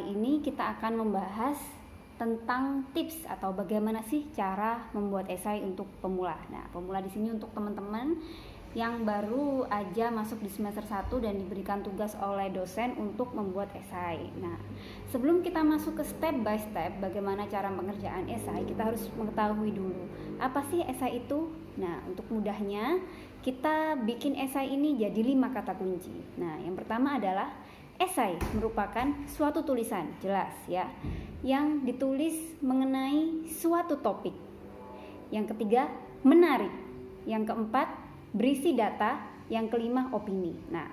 kali ini kita akan membahas tentang tips atau bagaimana sih cara membuat esai untuk pemula. Nah, pemula di sini untuk teman-teman yang baru aja masuk di semester 1 dan diberikan tugas oleh dosen untuk membuat esai. Nah, sebelum kita masuk ke step by step bagaimana cara pengerjaan esai, kita harus mengetahui dulu apa sih esai itu. Nah, untuk mudahnya kita bikin esai ini jadi 5 kata kunci. Nah, yang pertama adalah esai merupakan suatu tulisan, jelas ya, yang ditulis mengenai suatu topik. Yang ketiga, menarik. Yang keempat, berisi data. Yang kelima, opini. Nah,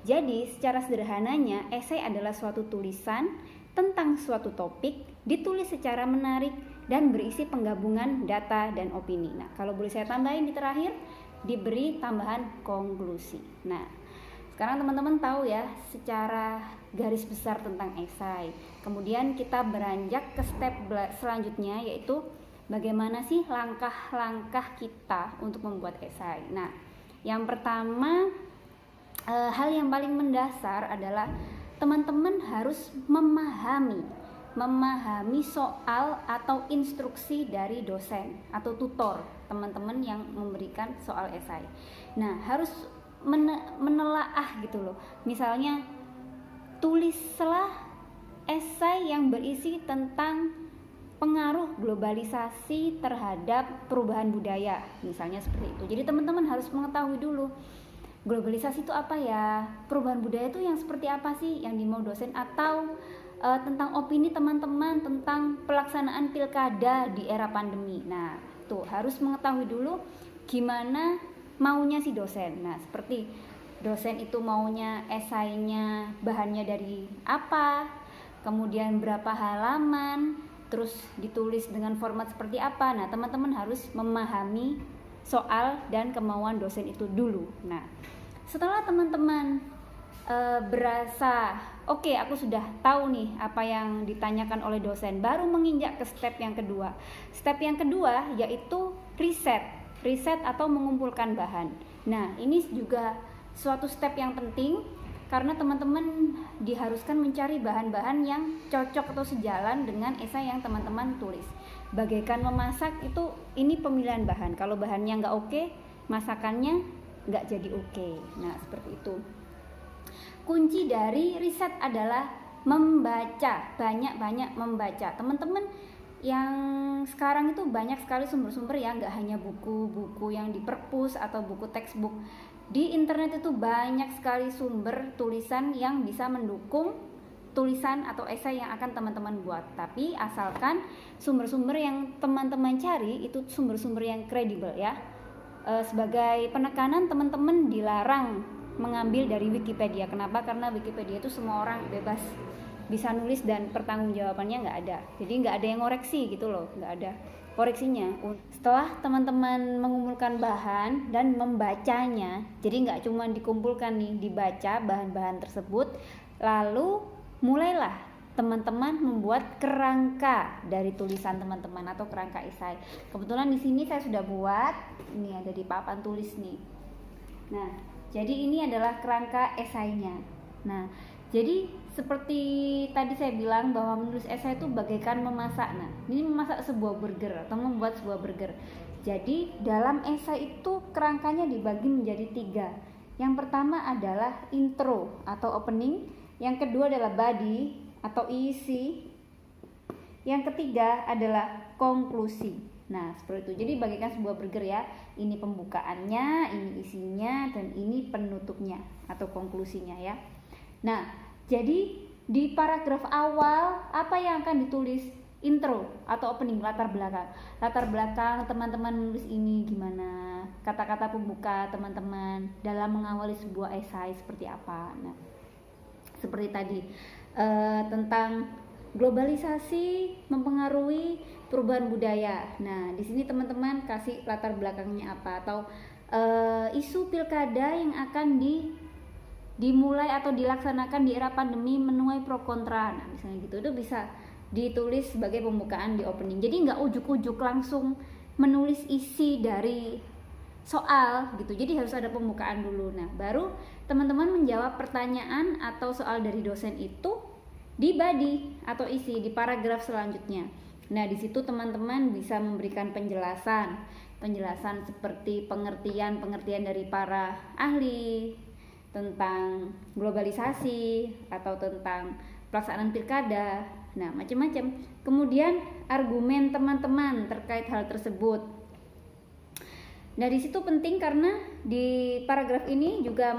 jadi secara sederhananya esai adalah suatu tulisan tentang suatu topik, ditulis secara menarik dan berisi penggabungan data dan opini. Nah, kalau boleh saya tambahin di terakhir, diberi tambahan konklusi. Nah, sekarang teman-teman tahu ya secara garis besar tentang esai. Kemudian kita beranjak ke step selanjutnya, yaitu bagaimana sih langkah-langkah kita untuk membuat esai. Nah, yang pertama, hal yang paling mendasar adalah teman-teman harus memahami soal atau instruksi dari dosen atau tutor teman-teman yang memberikan soal esai. Nah, harus menelaah gitu loh. Misalnya, tulislah esai yang berisi tentang pengaruh globalisasi terhadap perubahan budaya, misalnya seperti itu. Jadi teman-teman harus mengetahui dulu globalisasi itu apa ya, perubahan budaya itu yang seperti apa sih yang dimau dosen, atau tentang opini teman-teman tentang pelaksanaan pilkada di era pandemi. Nah, tuh harus mengetahui dulu gimana maunya si dosen. Nah, seperti dosen itu maunya esainya bahannya dari apa, kemudian berapa halaman, terus ditulis dengan format seperti apa. Nah, teman-teman harus memahami soal dan kemauan dosen itu dulu. Nah, setelah teman-teman berasa oke, aku sudah tahu nih apa yang ditanyakan oleh dosen, baru menginjak ke step yang kedua. Step yang kedua yaitu riset atau mengumpulkan bahan. Nah, ini juga suatu step yang penting karena teman-teman diharuskan mencari bahan-bahan yang cocok atau sejalan dengan esai yang teman-teman tulis. Bagaikan memasak itu, ini pemilihan bahan. Kalau bahannya nggak oke, masakannya nggak jadi oke. Nah, seperti itu. Kunci dari riset adalah membaca, banyak-banyak membaca. Teman-teman yang sekarang itu banyak sekali sumber-sumber ya, nggak hanya buku-buku yang di perpus atau buku textbook. Di internet itu banyak sekali sumber tulisan yang bisa mendukung tulisan atau esai yang akan teman-teman buat. Tapi asalkan sumber-sumber yang teman-teman cari itu sumber-sumber yang kredibel ya. Sebagai penekanan, teman-teman dilarang mengambil dari Wikipedia. Kenapa? Karena Wikipedia itu semua orang bebas bisa nulis dan pertanggungjawabannya nggak ada. Jadi nggak ada yang ngoreksi gitu loh, nggak ada koreksinya. Setelah teman-teman mengumpulkan bahan dan membacanya, jadi nggak cuma dikumpulkan nih, dibaca bahan-bahan tersebut, lalu mulailah teman-teman membuat kerangka dari tulisan teman-teman atau kerangka esai. Kebetulan di sini saya sudah buat, ini ada di papan tulis nih. Nah, jadi ini adalah kerangka esainya. Nah, jadi seperti tadi saya bilang bahwa menulis esai itu bagaikan memasak. Nah, ini memasak sebuah burger atau membuat sebuah burger. Jadi dalam esai itu kerangkanya dibagi menjadi 3. Yang pertama adalah intro atau opening. Yang kedua adalah body atau isi. Yang ketiga adalah konklusi. Nah, seperti itu. Jadi bagaikan sebuah burger ya. Ini pembukaannya, ini isinya, dan ini penutupnya atau konklusinya ya. Nah, jadi di paragraf awal apa yang akan ditulis? Intro atau opening, latar belakang. Latar belakang teman-teman menulis ini gimana? Kata-kata pembuka teman-teman dalam mengawali sebuah esai seperti apa? Nah, seperti tadi tentang globalisasi mempengaruhi perubahan budaya. Nah, di sini teman-teman kasih latar belakangnya apa, atau isu pilkada yang akan dimulai atau dilaksanakan di era pandemi menuai pro kontra. Nah, misalnya gitu, itu bisa ditulis sebagai pembukaan di opening. Jadi nggak ujuk-ujuk langsung menulis isi dari soal gitu. Jadi harus ada pembukaan dulu. Nah, baru teman-teman menjawab pertanyaan atau soal dari dosen itu di body atau isi di paragraf selanjutnya. Nah, di situ teman-teman bisa memberikan penjelasan seperti pengertian dari para ahli tentang globalisasi atau tentang pelaksanaan pilkada. Nah, macam-macam. Kemudian argumen teman-teman terkait hal tersebut. Nah, di situ penting karena di paragraf ini juga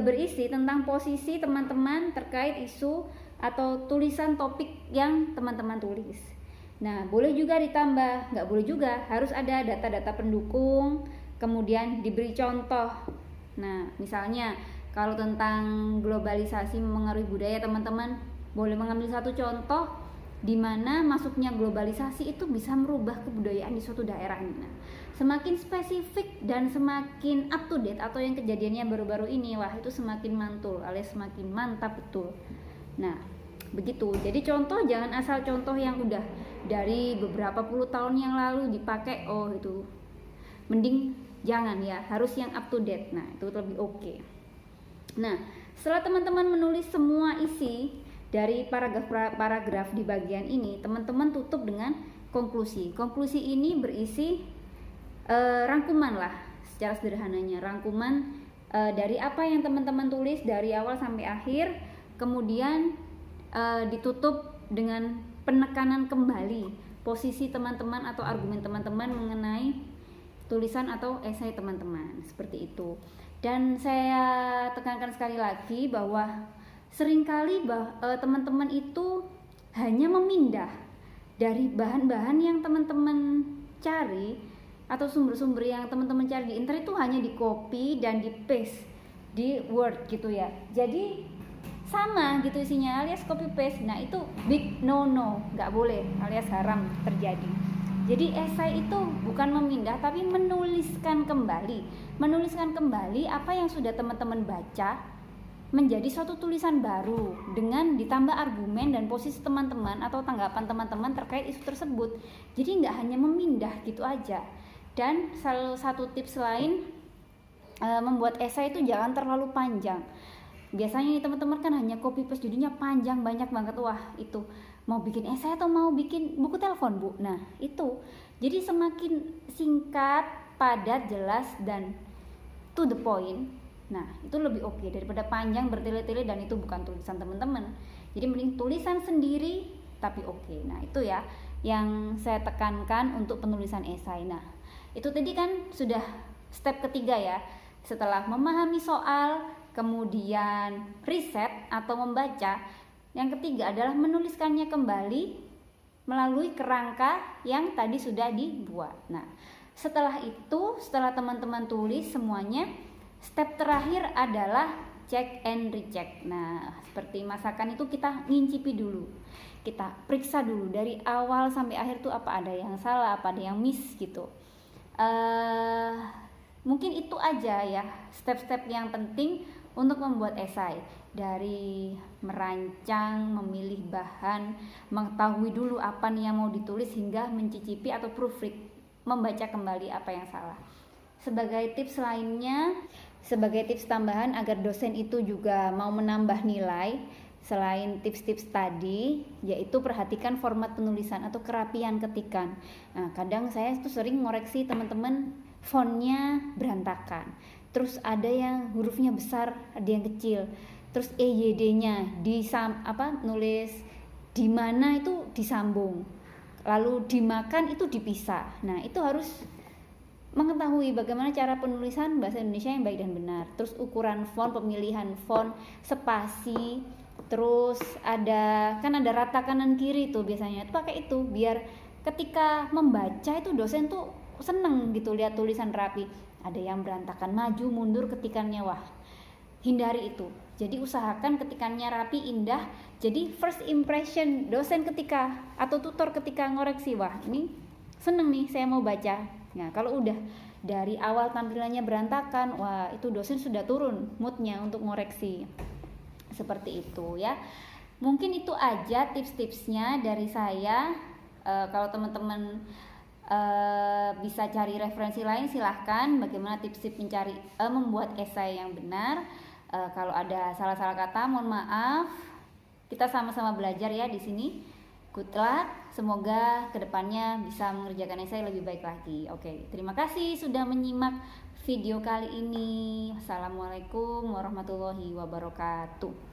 berisi tentang posisi teman-teman terkait isu atau tulisan topik yang teman-teman tulis. Nah, boleh juga ditambah, nggak boleh juga, harus ada data-data pendukung, kemudian diberi contoh. Nah, misalnya kalau tentang globalisasi mempengaruhi budaya, teman-teman boleh mengambil satu contoh di mana masuknya globalisasi itu bisa merubah kebudayaan di suatu daerah. Nah, semakin spesifik dan semakin up to date atau yang kejadiannya baru-baru ini, wah itu semakin mantul alias semakin mantap betul. Nah, begitu. Jadi contoh jangan asal contoh yang udah dari beberapa puluh tahun yang lalu dipakai, oh itu mending jangan ya, harus yang up to date. Nah, itu lebih oke. Nah, setelah teman-teman menulis semua isi dari paragraf di bagian ini, teman-teman tutup dengan konklusi. Konklusi ini berisi rangkuman lah, secara sederhananya rangkuman dari apa yang teman-teman tulis dari awal sampai akhir, kemudian ditutup dengan penekanan kembali posisi teman-teman atau argumen teman-teman mengenai tulisan atau esai teman-teman, seperti itu. Dan saya tekankan sekali lagi bahwa seringkali teman-teman itu hanya memindah dari bahan-bahan yang teman-teman cari atau sumber-sumber yang teman-teman cari di internet itu hanya di copy dan di paste di Word gitu ya. Jadi sama gitu isinya alias copy paste. Nah, itu big no, nggak boleh alias haram terjadi. Jadi esai itu bukan memindah tapi menuliskan kembali apa yang sudah teman-teman baca menjadi suatu tulisan baru dengan ditambah argumen dan posisi teman-teman atau tanggapan teman-teman terkait isu tersebut. Jadi nggak hanya memindah gitu aja. Dan salah satu tips lain, membuat esai itu jangan terlalu panjang. Biasanya teman-teman kan hanya copy paste, judulnya panjang banyak banget. Wah, itu mau bikin esai atau mau bikin buku telepon, Bu? Nah, itu. Jadi semakin singkat, padat, jelas, dan to the point. Nah, itu lebih oke daripada panjang bertele-tele dan itu bukan tulisan teman-teman. Jadi mending tulisan sendiri tapi oke. Nah, itu ya yang saya tekankan untuk penulisan esai. Nah, itu tadi kan sudah step ketiga ya. Setelah memahami soal, kemudian riset atau membaca, yang ketiga adalah menuliskannya kembali melalui kerangka yang tadi sudah dibuat. Nah, setelah itu, setelah teman-teman tulis semuanya, step terakhir adalah check and recheck. Nah, seperti masakan itu kita ngincipi dulu, kita periksa dulu dari awal sampai akhir tuh apa ada yang salah, apa ada yang miss gitu. Mungkin itu aja ya step-step yang penting untuk membuat esai. Dari merancang, memilih bahan, mengetahui dulu apa nih yang mau ditulis hingga mencicipi atau proofread, membaca kembali apa yang salah. Sebagai tips lainnya, sebagai tips tambahan agar dosen itu juga mau menambah nilai, selain tips-tips tadi, yaitu perhatikan format penulisan atau kerapian ketikan. Nah, kadang saya tuh sering ngoreksi teman-teman fontnya berantakan, terus ada yang hurufnya besar, ada yang kecil, terus EYD-nya nulis di mana itu disambung, lalu dimakan itu dipisah. Nah, itu harus mengetahui bagaimana cara penulisan bahasa Indonesia yang baik dan benar. Terus ukuran font, pemilihan font, spasi, terus ada rata kanan kiri tuh biasanya. Itu pakai itu biar ketika membaca itu dosen tuh seneng gitu lihat tulisan rapi. Ada yang berantakan, maju mundur ketikannya, wah hindari itu. Jadi usahakan ketikannya rapi, indah. Jadi first impression dosen ketika atau tutor ketika ngoreksi, wah ini seneng nih saya mau baca. Nah, kalau udah dari awal tampilannya berantakan, wah itu dosen sudah turun moodnya untuk ngoreksi. Seperti itu ya. Mungkin itu aja tips-tipsnya dari saya. Kalau teman-teman bisa cari referensi lain silahkan. Bagaimana tips-tips mencari membuat esai yang benar. Kalau ada salah-salah kata mohon maaf. Kita sama-sama belajar ya di sini. Good luck, semoga kedepannya bisa mengerjakan esai lebih baik lagi. Oke, terima kasih sudah menyimak video kali ini. Assalamualaikum warahmatullahi wabarakatuh.